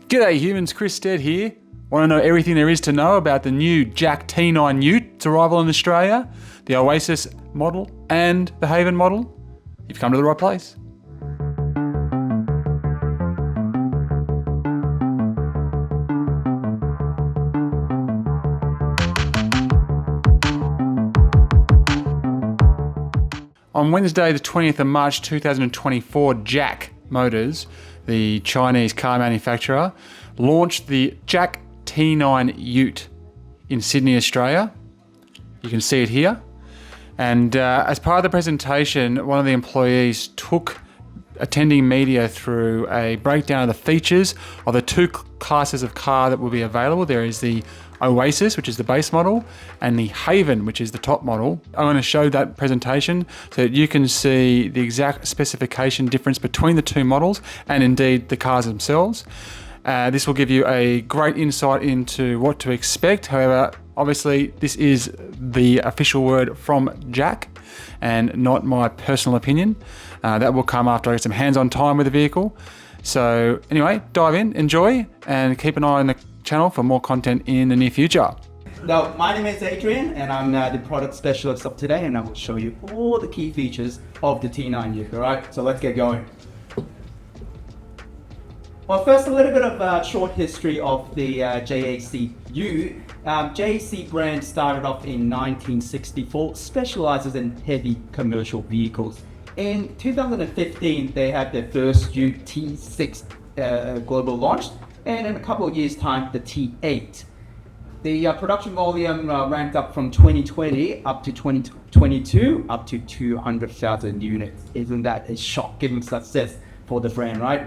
G'day humans, Chris Stead here. Want to know everything there is to know about the new JAC T9 Ute arrival in Australia, the Oasis model and the Haven model? You've come to the right place. On Wednesday, the 20th of March 2024, JAC Motors, the Chinese car manufacturer, launched the JAC T9 Ute in Sydney, Australia. You can see it here. And as part of the presentation, one of the employees took attending media through a breakdown of the features of the two classes of car that will be available. There is the Oasis, which is the base model, and the Haven, which is the top model. I'm going to show that presentation so that you can see the exact specification difference between the two models and indeed the cars themselves. This will give you a great insight into what to expect. However, obviously this is the official word from JAC and not my personal opinion. That will come after I get some hands-on time with the vehicle. So anyway, dive in, enjoy, and keep an eye on the channel for more content in the near future. Now, my name is Adrian and I'm the product specialist of today, and I will show you all the key features of the T9 Ute, alright? So let's get going. Well, first a little bit of a short history of the JAC Ute. JAC brand started off in 1964, specializes in heavy commercial vehicles. In 2015, they had their first Ute T6 global launch, and in a couple of years' time, the T8. The production volume ramped up from 2020 up to 2022, up to 200,000 units. Isn't that a shock-giving success for the brand, right?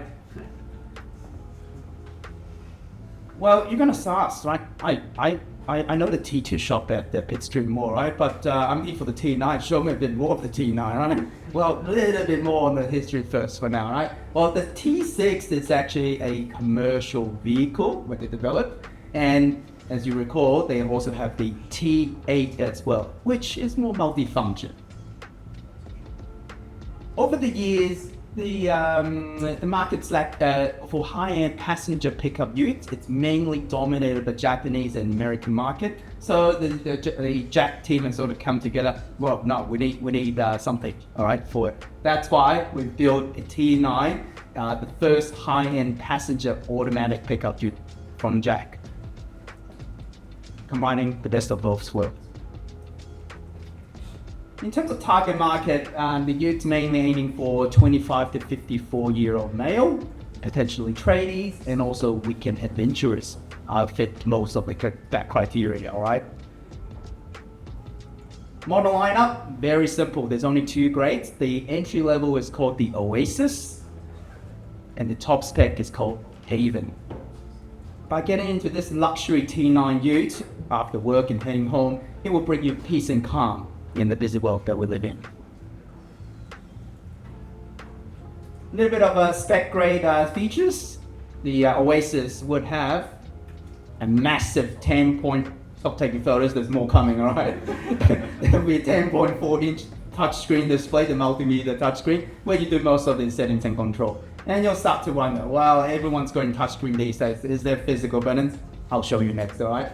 Well, you're gonna ask, right? I know the T2 shop at the Pitstream Mall, right? But I'm here for the T9. Show me a bit more of the T9, right? Well, a little bit more on the history first for now, right? Well, the T6 is actually a commercial vehicle when they developed, and as you recall, they also have the T8 as well, which is more multifunction. Over the years, the market's like for high-end passenger pickup utes, it's mainly dominated by Japanese and American market. So the JAC team has sort of come together. Well, no, we need something, all right, for it. That's why we built a T9, the first high-end passenger automatic pickup ute from JAC, combining the best of both worlds. In terms of target market, the Ute's mainly aiming for 25 to 54-year-old male, potentially tradies, and also weekend adventurers fit most of that criteria, all right? Model lineup, very simple. There's only two grades. The entry level is called the Oasis, and the top spec is called Haven. By getting into this luxury T9 Ute after work and heading home, it will bring you peace and calm in the busy world that we live in. A little bit of spec grade features. The Oasis would have a massive 10-point, stop taking photos, there's more coming, alright? There'll be a 10.4-inch touchscreen display, the multimedia touchscreen, where you do most of the settings and control. And you'll start to wonder, well, everyone's going touchscreen these days, is there physical buttons? I'll show you next, alright?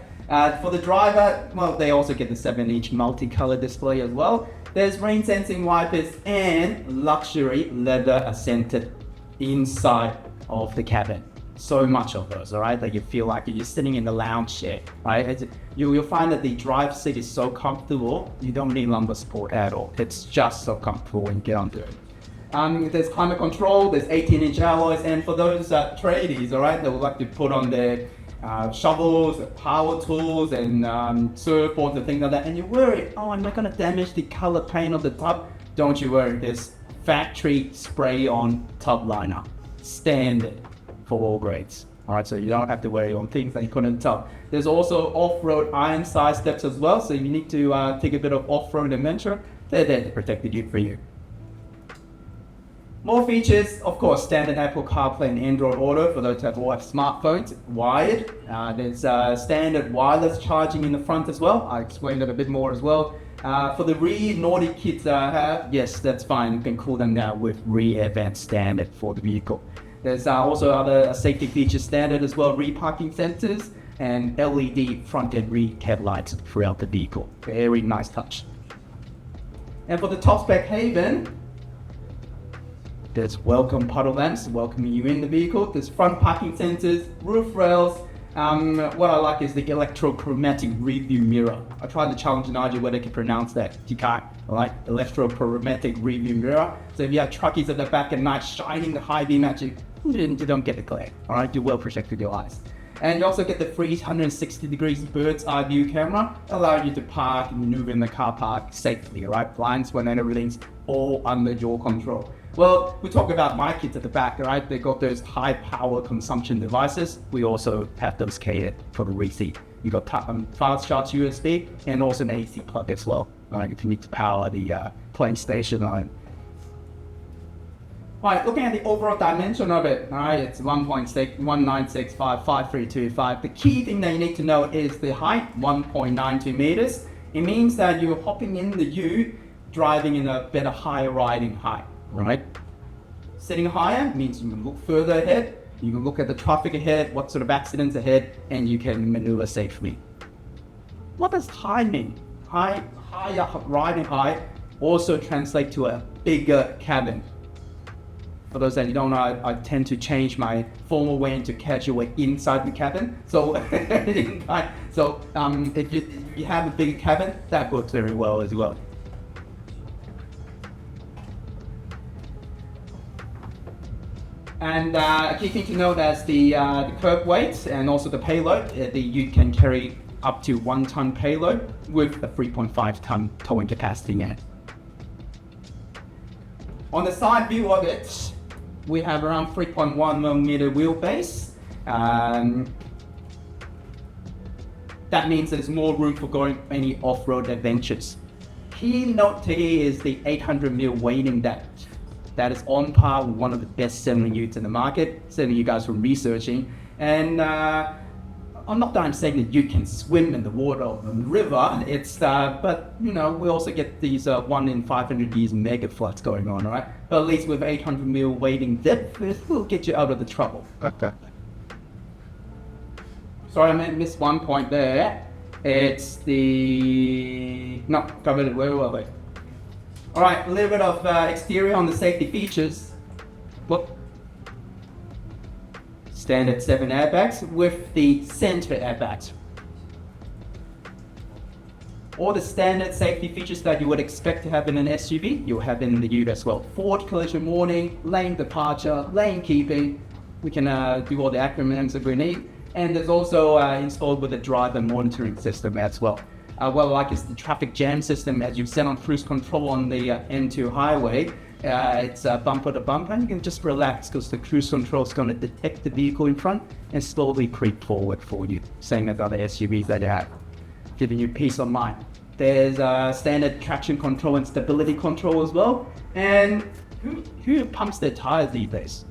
For the driver, well, they also get the 7-inch multicolor display as well. There's rain sensing wipers and luxury leather scented inside of the cabin. So much of those, all right, that you feel like you're sitting in the lounge chair, right? You'll find that the driver's seat is so comfortable, you don't need lumbar support at all. It's just so comfortable when you get onto it. There's climate control, there's 18-inch alloys, and for those tradies, all right, that would like to put on their shovels, power tools, and surfboards and things like that, and you're worried, oh, am I going to damage the color paint of the tub? Don't you worry, there's factory spray-on tub liner, standard for all grades. Alright, so you don't have to worry on things that you couldn't tub. There's also off-road iron side steps as well, so if you need to take a bit of off-road adventure, they're there to protect the Ute for you. More features, of course, standard Apple CarPlay and Android Auto for those that have smartphones, wired. There's standard wireless charging in the front as well. I'll explain that a bit more as well. For the rear, naughty kids have, yes, that's fine. You can cool them down with rear advanced standard for the vehicle. There's also other safety features standard as well, rear-parking sensors and LED front and rear headlights throughout the vehicle. Very nice touch. And for the top spec Haven, there's welcome puddle lamps welcoming you in the vehicle. There's front parking sensors, roof rails. What I like is the electrochromatic rearview mirror. I tried to challenge Nigel whether they can pronounce that. You can't. I like electrochromatic rearview mirror. So if you have truckies at the back at night shining the high beam at you, you don't get the glare. All right, you're well protected your eyes. And you also get the 360 degrees bird's eye view camera, allowing you to park and maneuver in the car park safely, all right? Blinds when everything's all under your control. Well, we talk about my kids at the back, right? They got those high power consumption devices. We also have those catered for the rear seat. You got fast charge USB and also an AC plug as well, right? If you need to power the PlayStation line. Alright, looking at the overall dimension of it, alright, it's 1.6, 1965, 5325. The key thing that you need to know is the height, 1.92 meters. It means that you're hopping in the ute, driving in a better higher riding height, right? Sitting higher means you can look further ahead, you can look at the traffic ahead, what sort of accidents ahead, and you can maneuver safely. What does high mean? Higher riding height also translates to a bigger cabin. For those that you don't know, I tend to change my formal way into casual way inside the cabin. So, if you have a bigger cabin, that works very well as well. And a key thing to know is the curb weight and also the payload. The ute can carry up to 1 ton payload with a 3.5 ton towing capacity net. On the side view of it, we have around 3.1 millimeter wheelbase. That means there's more room for going any off-road adventures. Key note here is the 800 mil weighting depth. That is on par with one of the best selling utes in the market, certainly you guys from researching. And I'm not that I'm saying that you can swim in the water or the river, but you know, we also get these 1 in 500 years mega floods going on, right? But at least with 800 mil weighting depth, it will get you out of the trouble. Okay. Sorry, I missed one point there. It's covered it, where were we? All right, a little bit of exterior on the safety features. Look. Standard 7 airbags with the center airbags. All the standard safety features that you would expect to have in an SUV, you'll have in the ute as well. Forward collision warning, lane departure, lane keeping. We can do all the acronyms if we need. And there's also installed with a driver monitoring system as well. What I like is the traffic jam system. As you set on cruise control on the N2 highway, it's bumper to bumper, and you can just relax because the cruise control is going to detect the vehicle in front and slowly creep forward for you, same as other SUVs that you have, giving you peace of mind. There's standard traction control and stability control as well. And who pumps their tires these days?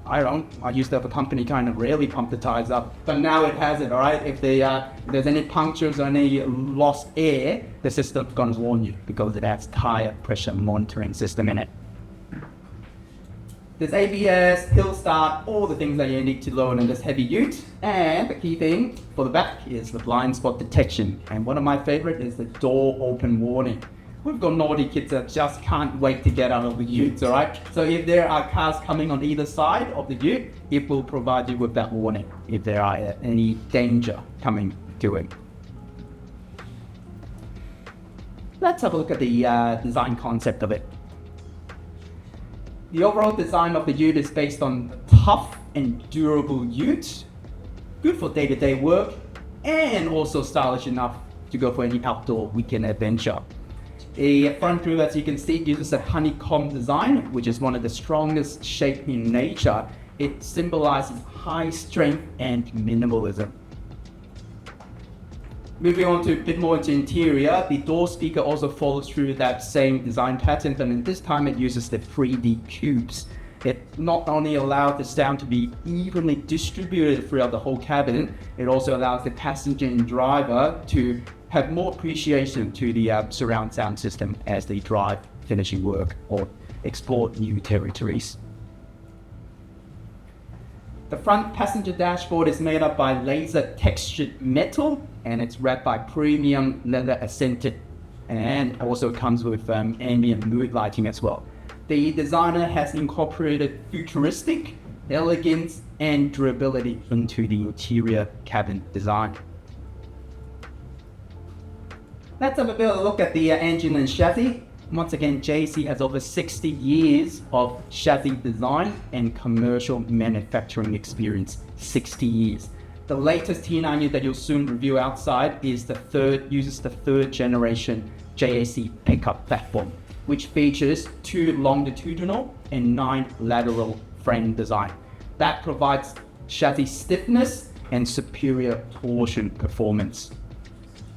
I don't. I used to have a company kind of rarely pump the tires up, but now it has it, all right? If there's any punctures or any lost air, the system's going to warn you because it has tire pressure monitoring system in it. There's ABS, hill start, all the things that you need to learn in this heavy ute. And the key thing for the back is the blind spot detection. And one of my favorite is the door open warning. We've got naughty kids that just can't wait to get out of the utes, all right? So if there are cars coming on either side of the ute, it will provide you with that warning if there are any danger coming to it. Let's have a look at the design concept of it. The overall design of the ute is based on a tough and durable ute, good for day-to-day work, and also stylish enough to go for any outdoor weekend adventure. The front grille, as you can see, uses a honeycomb design, which is one of the strongest shapes in nature. It symbolizes high strength and minimalism. Moving on to a bit more into interior, the door speaker also follows through that same design pattern, but this time it uses the 3D cubes. It not only allows the sound to be evenly distributed throughout the whole cabin, it also allows the passenger and driver to have more appreciation to the surround sound system as they drive, finishing work, or explore new territories. The front passenger dashboard is made up by laser textured metal, and it's wrapped by premium leather accented, and also comes with ambient mood lighting as well. The designer has incorporated futuristic, elegance, and durability into the interior cabin design. Let's have a bit of a look at the engine and chassis. Once again, JAC has over 60 years of chassis design and commercial manufacturing experience. 60 years. The latest T9 unit that you'll soon review outside uses the third generation JAC pickup platform, which features 2 longitudinal and 9 lateral frame design. That provides chassis stiffness and superior torsion performance.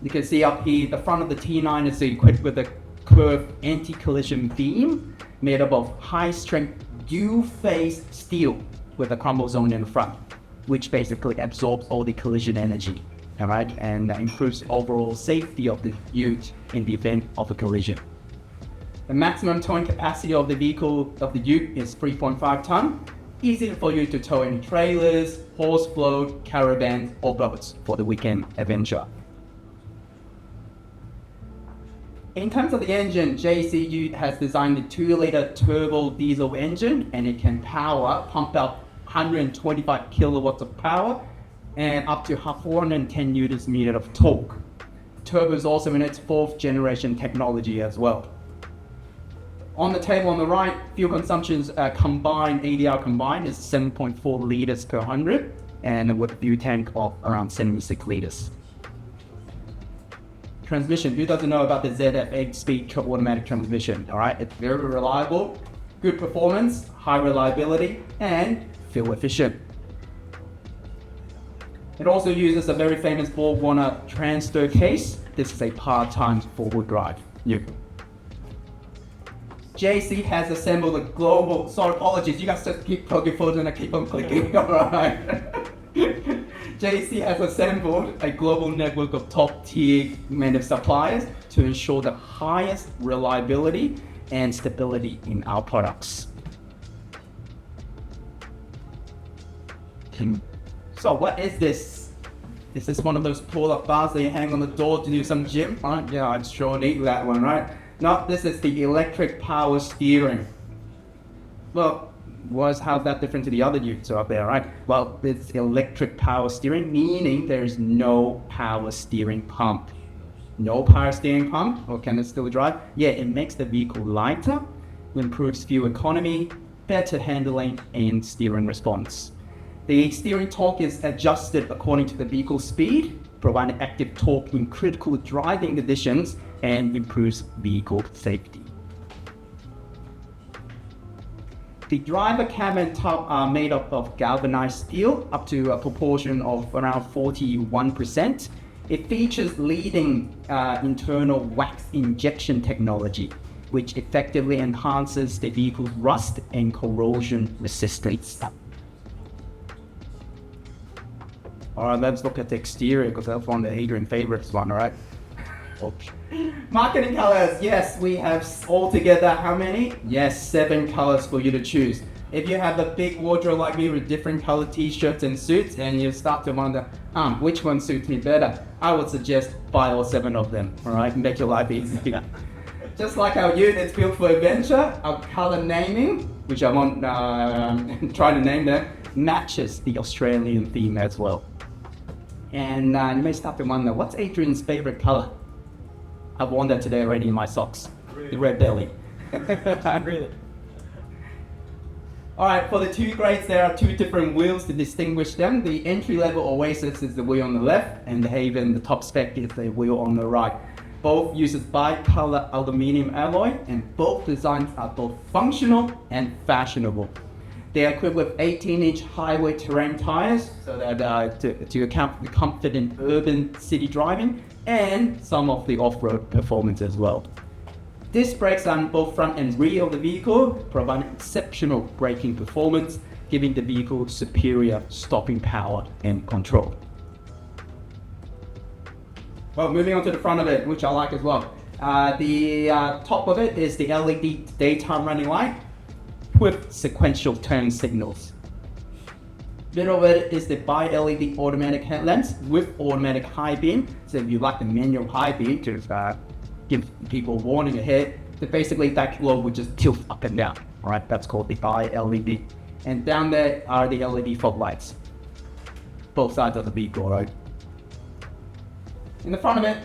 You can see up here, the front of the T9 is equipped with a curved anti-collision beam made up of high-strength dual-phase steel with a crumble zone in the front, which basically absorbs all the collision energy, all right, and improves overall safety of the ute in the event of a collision. The maximum towing capacity of the ute is 3.5 ton, easy for you to tow any trailers, horse float, caravans, or boats for the weekend adventure. In terms of the engine, JAC Ute has designed a 2-liter turbo diesel engine, and it can pump out 125 kilowatts of power and up to 410 newtons meter of torque. Turbo is also in its 4th generation technology as well. On the table on the right, fuel consumption's combined ADR combined is 7.4 liters per 100, and with a fuel tank of around 76 liters. Transmission, who doesn't know about the ZF 8-speed automatic transmission, all right? It's very reliable, good performance, high reliability, and fuel efficient. It also uses a very famous Borg-Warner transfer case. This is a part-time forward drive. JAC has assembled a global, sorry, apologies, you guys just keep poking forward and I keep on clicking, all right? JAC has assembled a global network of top-tier suppliers to ensure the highest reliability and stability in our products. So what is this? Is this one of those pull-up bars that you hang on the door to do some gym? Right? Yeah, I'd sure need that one, right? No, this is the electric power steering. Well, how's that different to the other utes out there, right? Well, it's electric power steering, meaning there's no power steering pump. No power steering pump, or can it still drive? Yeah, it makes the vehicle lighter, improves fuel economy, better handling, and steering response. The steering torque is adjusted according to the vehicle speed, providing active torque in critical driving conditions, and improves vehicle safety. The driver cabin top are made up of galvanized steel up to a proportion of around 41%. It features leading internal wax injection technology, which effectively enhances the vehicle's rust and corrosion resistance. All right, let's look at the exterior because that's one of Adrian's favorites one, all right? Oops. Marketing colors, yes, we have altogether how many? Yes, 7 colors for you to choose. If you have a big wardrobe like me with different colored t-shirts and suits and you start to wonder, which one suits me better? I would suggest 5 or 7 of them, all right? Make your life easy. Just like our units built for adventure, our color naming, which I won't try to name them, matches the Australian theme as well. And you may start to wonder, what's Adrian's favorite color? I've worn that today already in my socks. The red belly. Really. Alright, for the 2 grades, there are 2 different wheels to distinguish them. The entry-level Oasis is the wheel on the left, and the Haven, the top spec, is the wheel on the right. Both uses bi-color aluminium alloy, and both designs are both functional and fashionable. They are equipped with 18-inch highway terrain tires, so that to account for the comfort in urban city driving, and some of the off-road performance as well. Disc brakes on both front and rear of the vehicle provide exceptional braking performance, giving the vehicle superior stopping power and control. Well, moving on to the front of it, which I like as well. The top of it is the LED daytime running light with sequential turn signals. Middle of it is the bi-LED automatic headlamps with automatic high beam. So if you like the manual high beam to give people warning ahead, then basically that globe would just tilt up and down. All right, that's called the bi-LED. And down there are the LED fog lights, both sides of the vehicle, right? In the front of it,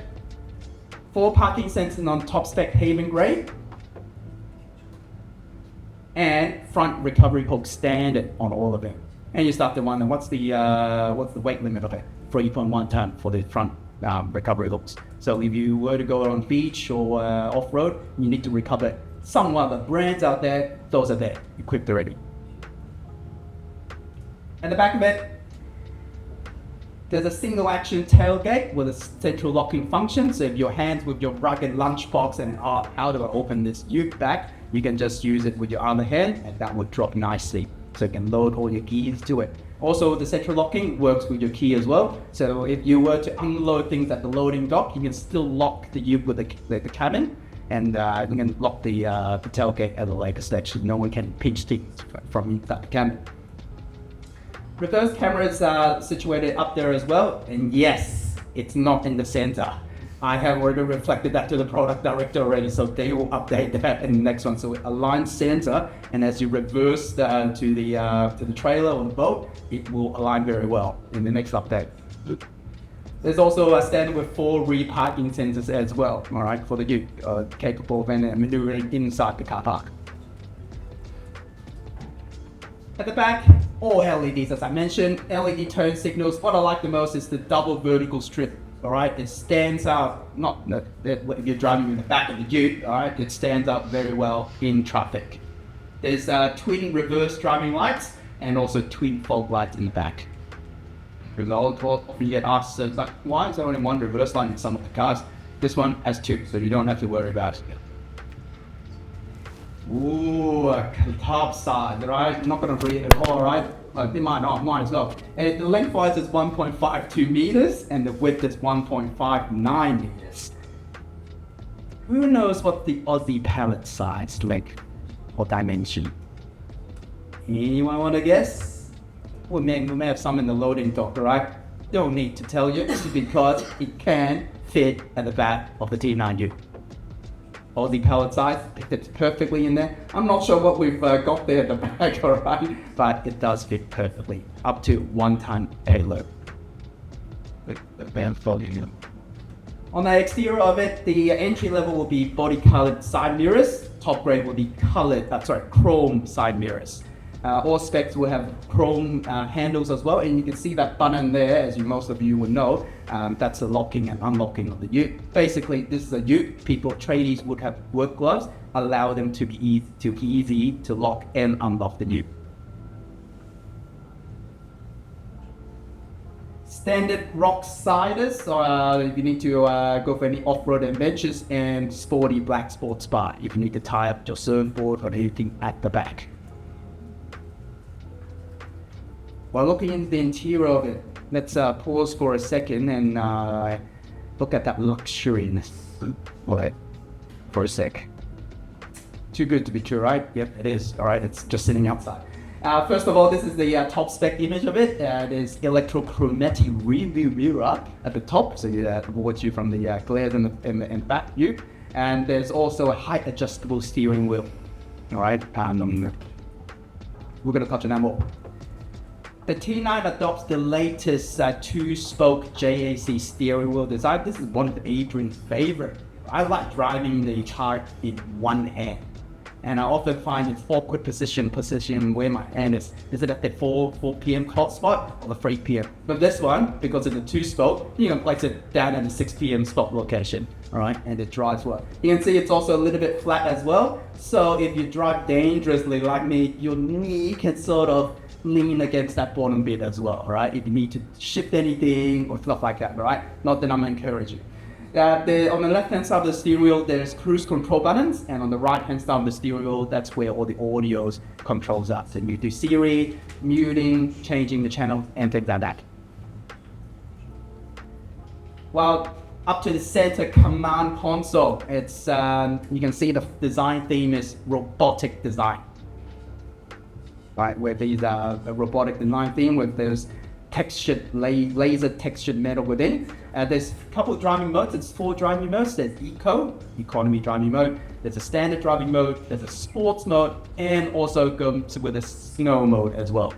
4 parking sensors on top spec Haven grade, and front recovery hook standard on all of them. And you start to wonder, what's the weight limit of it? 3.1 ton for the front recovery hooks. So if you were to go on beach or off-road, you need to recover some other brands out there, those are there, equipped already. At the back of it, there's a single action tailgate with a central locking function. So if your hands with your rugged lunchbox and how to open this ute back, you can just use it with your other hand and that would drop nicely. So you can load all your keys to it. Also, the central locking works with your key as well. So if you were to unload things at the loading dock, you can still lock the ute with the cabin, and you can lock the tailgate at a later stage so no one can pinch things from inside the cabin. Reverse cameras are situated up there as well, and yes, it's not in the center. I have already reflected that to the product director already, so they will update that in the next one. So it aligns center, and as you reverse to the trailer or the boat, it will align very well in the next update. There's also a standard with 4 rear parking sensors as well, all right, for the ute, capable of maneuvering inside the car park. At the back, all LEDs, as I mentioned, LED turn signals. What I like the most is the double vertical strip. All right, it stands out, if you're driving in the back of the ute, all right, it stands out very well in traffic. There's twin reverse driving lights and also twin fog lights in the back. Because often you get asked, like, why is there only one reverse light in some of the cars? This one has 2, so you don't have to worry about it. Ooh, top side, right? I'm not going to read it all, right? They might not, mine as well. And the lengthwise is 1.52 meters and the width is 1.59 meters. Who knows what the Aussie pallet size length or dimension? Anyone want to guess? We may have some in the loading dock, right? Don't need to tell you because it can fit at the back of the T9 ute. Aussie pallet size, it fits perfectly in there. I'm not sure what we've got there at the back, alright, but it does fit perfectly, up to 1 ton payload. On the exterior of it, the entry level will be body colored side mirrors. Top grade will be chrome side mirrors. All specs will have chrome handles as well, and you can see that button there, as most of you would know. That's the locking and unlocking of the ute. Basically, this is a ute. Tradies would have work gloves, allow them to be easy to lock and unlock the ute. Standard rock siders, if you need to go for any off-road adventures, and sporty black sports bar if you need to tie up your surfboard or anything at the back. While looking into the interior of it, let's pause for a second and look at that luxuriness for a sec. Too good to be true, right? Yep, it is. All right, it's just sitting outside. First of all, this is the top spec image of it. There's electrochromatic rear mirror at the top, so it avoids you from the glares in the back view. And there's also a height adjustable steering wheel. All right, we're going to touch on that more. The T9 adopts the latest 2-spoke JAC steering wheel design. This is one of Adrian's favorite. I like driving the car in one hand. And I often find its awkward position where my hand is. Is it at the 4 p.m. clock spot or the 3 p.m.? But this one, because it's a 2-spoke, you can place it down at the 6 p.m. spot location. All right, and it drives well. You can see it's also a little bit flat as well. So if you drive dangerously like me, your knee can sort of lean against that bottom bit as well, right? If you need to shift anything or stuff like that, right? Not that I'm encouraging. On the left-hand side of the steering wheel, there's cruise control buttons, and on the right-hand side of the steering wheel, that's where all the audio controls are. So you do Siri, muting, changing the channel, and things like that. Well, up to the center command console, it's you can see the design theme is robotic design. right? Where these are a robotic design theme with those textured laser textured metal within. There's a couple of driving modes. It's 4 driving modes. There's economy driving mode. There's a standard driving mode. There's a sports mode, and also comes with a snow mode as well.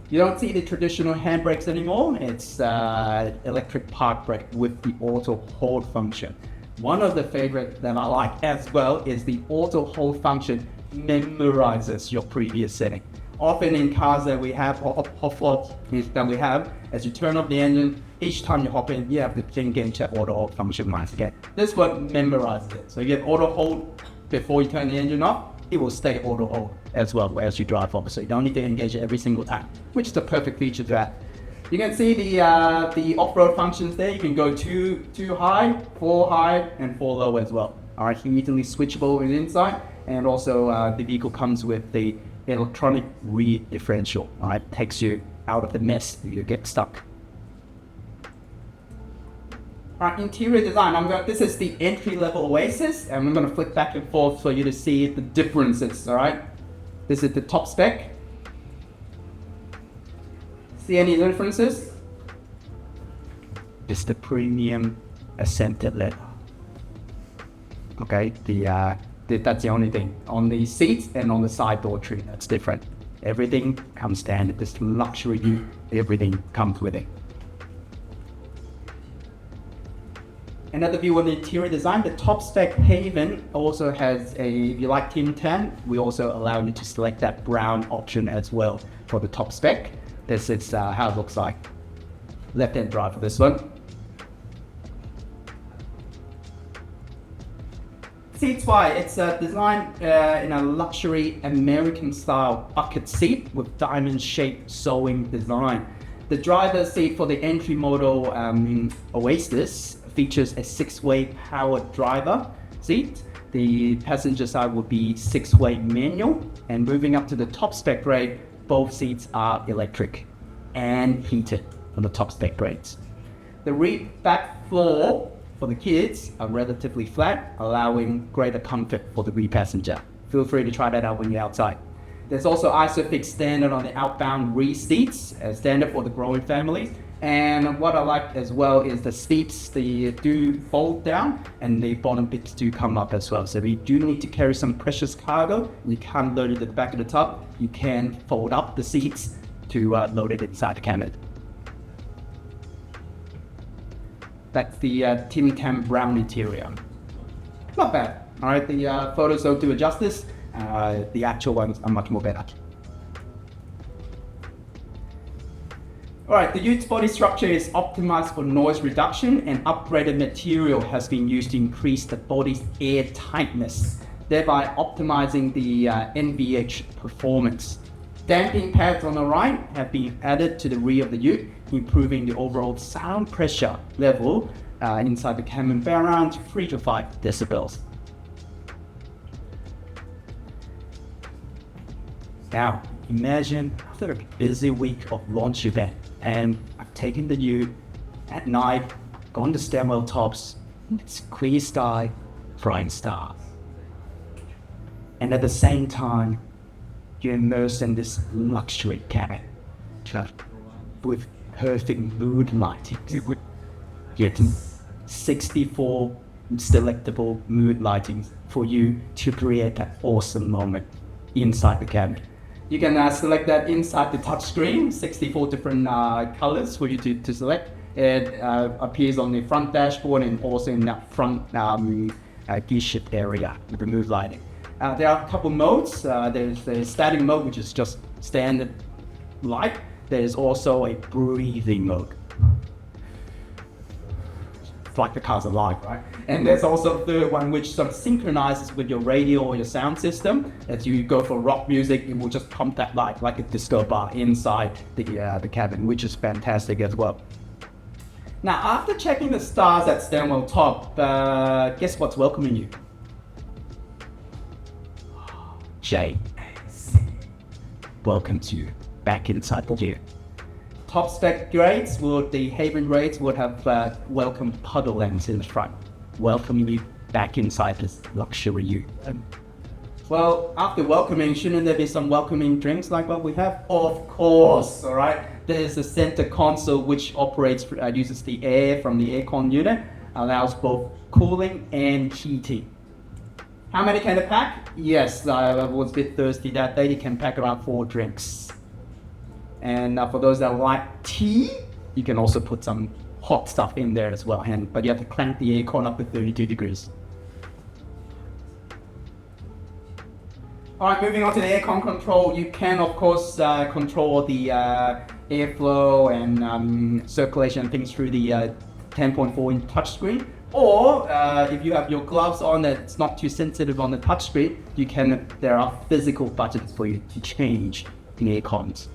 You don't see the traditional handbrakes anymore. It's electric park brake with the auto hold function. One of the favorite that I like as well is the auto hold function memorizes your previous setting. Often in cars that we have, that we have, as you turn off the engine, each time you hop in, you have to change into auto hold function once again. This one memorizes it. So you get auto hold before you turn the engine off, it will stay auto hold as well as you drive off. So you don't need to engage it every single time, which is the perfect feature to that. You can see the off-road functions there. You can go two high, 4 high, and 4 low as well. All right, immediately switchable in inside, and also the vehicle comes with the electronic rear differential. All right, takes you out of the mess if you get stuck. All right, interior design. This is the entry-level Oasis, and I'm going to flick back and forth for you to see the differences. All right, this is the top spec. See any differences? It's the premium accented leather. Okay, that's the only thing. On the seats and on the side door trim, that's different. Everything comes standard. This luxury view, everything comes with it. Another view on the interior design, the top spec Haven also has if you like Tin Tan, we also allow you to select that brown option as well for the top spec. This is how it looks like. Left-hand drive for this one. Seats-wise, it's designed in a luxury American-style bucket seat with diamond-shaped sewing design. The driver's seat for the entry model Oasis features a 6-way powered driver seat. The passenger side will be 6-way manual, and moving up to the top spec grade, both seats are electric and heated on the top spec grades. The rear back floor for the kids are relatively flat, allowing greater comfort for the rear passenger. Feel free to try that out when you're outside. There's also ISOFIX standard on the outbound rear seats, as standard for the growing families. And what I like as well is the seats, they do fold down and the bottom bits do come up as well. So if you do need to carry some precious cargo, you can't load it at the back of the tub, you can fold up the seats to load it inside the cabin. That's the Tin Tan brown interior. Not bad. All right, the photos don't do it justice. The actual ones are much more better. Alright, the Ute's body structure is optimized for noise reduction, and upgraded material has been used to increase the body's air tightness, thereby optimizing the NVH performance. Damping pads on the right have been added to the rear of the Ute, improving the overall sound pressure level inside the cabin by around 3 to 5 decibels. Now, imagine after a busy week of launch event, and I've taken the Ute at night, gone to stairwell tops, it's clear sky, bright stars. And at the same time, you're immersed in this luxury cabin, with perfect mood lighting. Getting 64 selectable mood lightings for you to create that awesome moment inside the cabin. You can select that inside the touchscreen, 64 different colors for you to select. It appears on the front dashboard and also in that front gear shift area with the mood lighting. There are a couple modes. There's the static mode, which is just standard light. There's also a breathing mode. It's like the car's alive, right? And there's also a third one which sort of synchronizes with your radio or your sound system. As you go for rock music, it will just pump that light like a disco bar inside the cabin, which is fantastic as well. Now, after checking the stars at stairwell top, guess what's welcoming you? JAC welcomes you back inside the Ute. Top spec grades, the Haven grades would have welcome puddle lamps in the front, welcoming you back inside this luxury Ute. Well, after welcoming, shouldn't there be some welcoming drinks like what we have? Of course, all right. There's a center console which operates, uses the air from the aircon unit, allows both cooling and heating. How many can it pack? Yes, I was a bit thirsty that day. You can pack around 4 drinks. And for those that like tea, you can also put some hot stuff in there as well. But you have to crank the aircon up to 32 degrees. All right, moving on to the aircon control. You can, of course, control the airflow and circulation and things through the 10.4-inch touchscreen. Or if you have your gloves on that's not too sensitive on the touchscreen, there are physical buttons for you to change the air cons.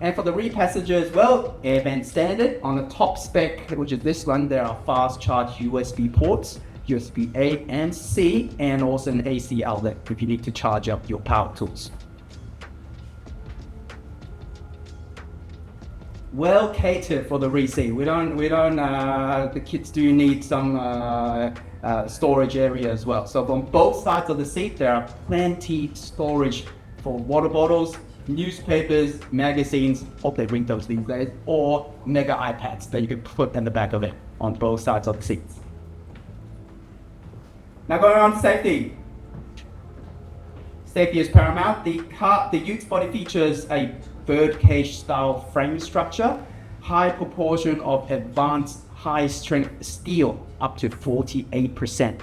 And for the rear passenger as well, air vent standard. On the top spec, which is this one, there are fast charge USB ports, USB A and C, and also an AC outlet if you need to charge up your power tools. Well catered for the rear seat. The kids do need some storage area as well. So on both sides of the seat, there are plenty storage for water bottles, newspapers, magazines, hope they bring those these days, or mega iPads that you can put in the back of it on both sides of the seats. Now going on to safety. Safety is paramount. The Utes body features a birdcage style frame structure, high proportion of advanced high strength steel up to 48%.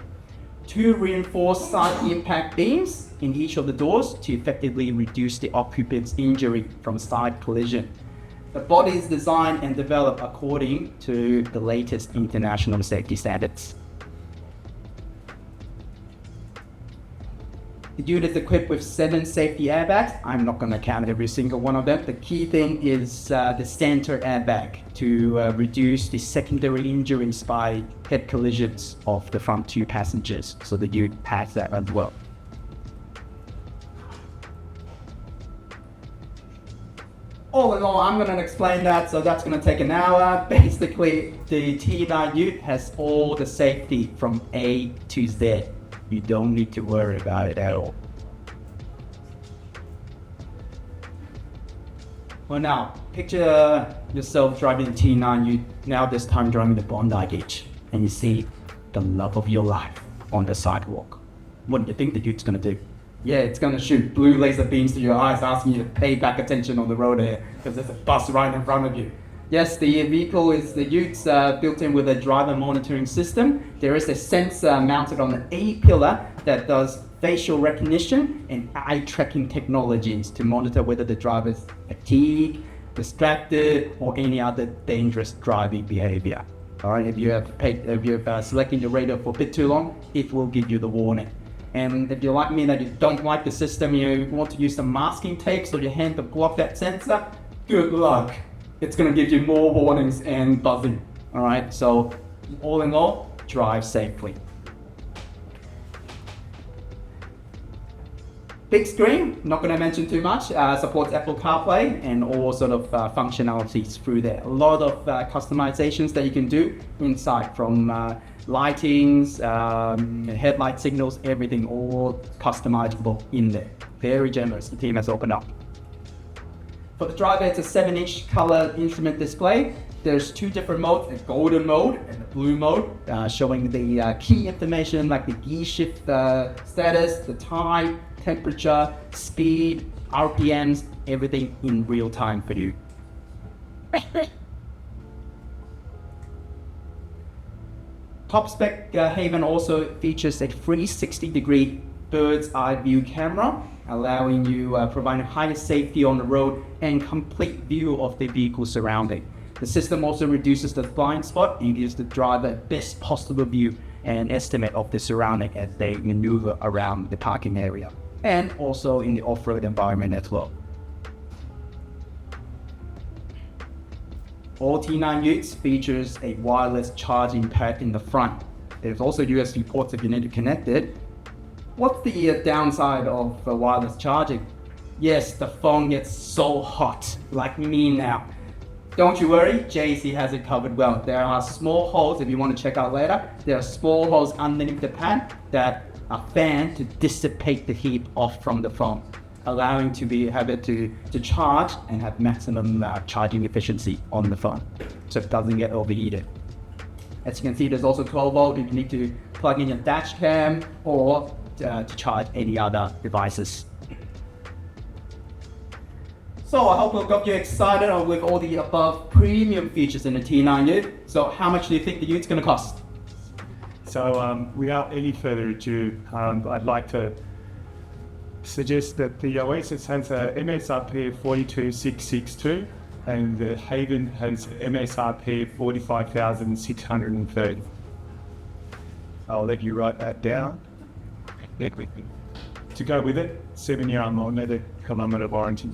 2 reinforced side impact beams in each of the doors to effectively reduce the occupant's injury from side collision. The body is designed and developed according to the latest international safety standards. The unit is equipped with 7 safety airbags. I'm not going to count every single one of them. The key thing is the center airbag to reduce the secondary injuries by head collisions of the front 2 passengers. So the unit has that as well. All in all, I'm going to explain that, so that's going to take an hour. Basically, the T9 Ute has all the safety from A to Z. You don't need to worry about it at all. Well now, picture yourself driving the T9 Ute, now this time driving the Bondi Beach, and you see the love of your life on the sidewalk. What do you think the Ute's going to do? Yeah, it's going to shoot blue laser beams to your eyes, asking you to pay back attention on the road here, because there's a bus right in front of you. Yes, the vehicle is the Ute's built in with a driver monitoring system. There is a sensor mounted on the A pillar that does facial recognition and eye tracking technologies to monitor whether the driver is fatigued, distracted, or any other dangerous driving behavior. All right, if you're selecting your radar for a bit too long, it will give you the warning. And if you're like me that you don't like the system, you want to use some masking tape so your hand to block that sensor, good luck. It's going to give you more warnings and buzzing. All right, so all in all, drive safely. Big screen, not going to mention too much, supports Apple CarPlay and all sort of functionalities through there. A lot of customizations that you can do inside, from lightings, headlight signals, everything all customizable in there. Very generous, the team has opened up. For the driver, it's a 7-inch color instrument display. There's 2 different modes, a golden mode and a blue mode, showing the key information like the gear shift status, the time, temperature, speed, RPMs, everything in real time for you. Top spec Haven also features a 360-degree bird's eye view camera, allowing you providing higher safety on the road and complete view of the vehicle surrounding. The system also reduces the blind spot and gives the driver best possible view and estimate of the surrounding as they maneuver around the parking area, and also in the off-road environment as well. All T9 Utes features a wireless charging pad in the front. There's also USB ports if you need to connect it. What's the downside of wireless charging? Yes, the phone gets so hot, like me now. Don't you worry, JAC has it covered well. There are small holes, if you want to check out later, there are small holes underneath the pad that a fan to dissipate the heat off from the phone, allowing to have it to charge and have maximum charging efficiency on the phone, so it doesn't get overheated. As you can see, there's also 12 volt if you need to plug in your dash cam or to charge any other devices. So I hope I've got you excited with all the above premium features in the T9 Ute. So how much do you think the Ute's going to cost? So without any further ado, I'd like to suggest that the Oasis has a MSRP of 42,662 and the Haven has MSRP of 45,630. I'll let you write that down. To go with it, 7-year unlimited kilometre warranty.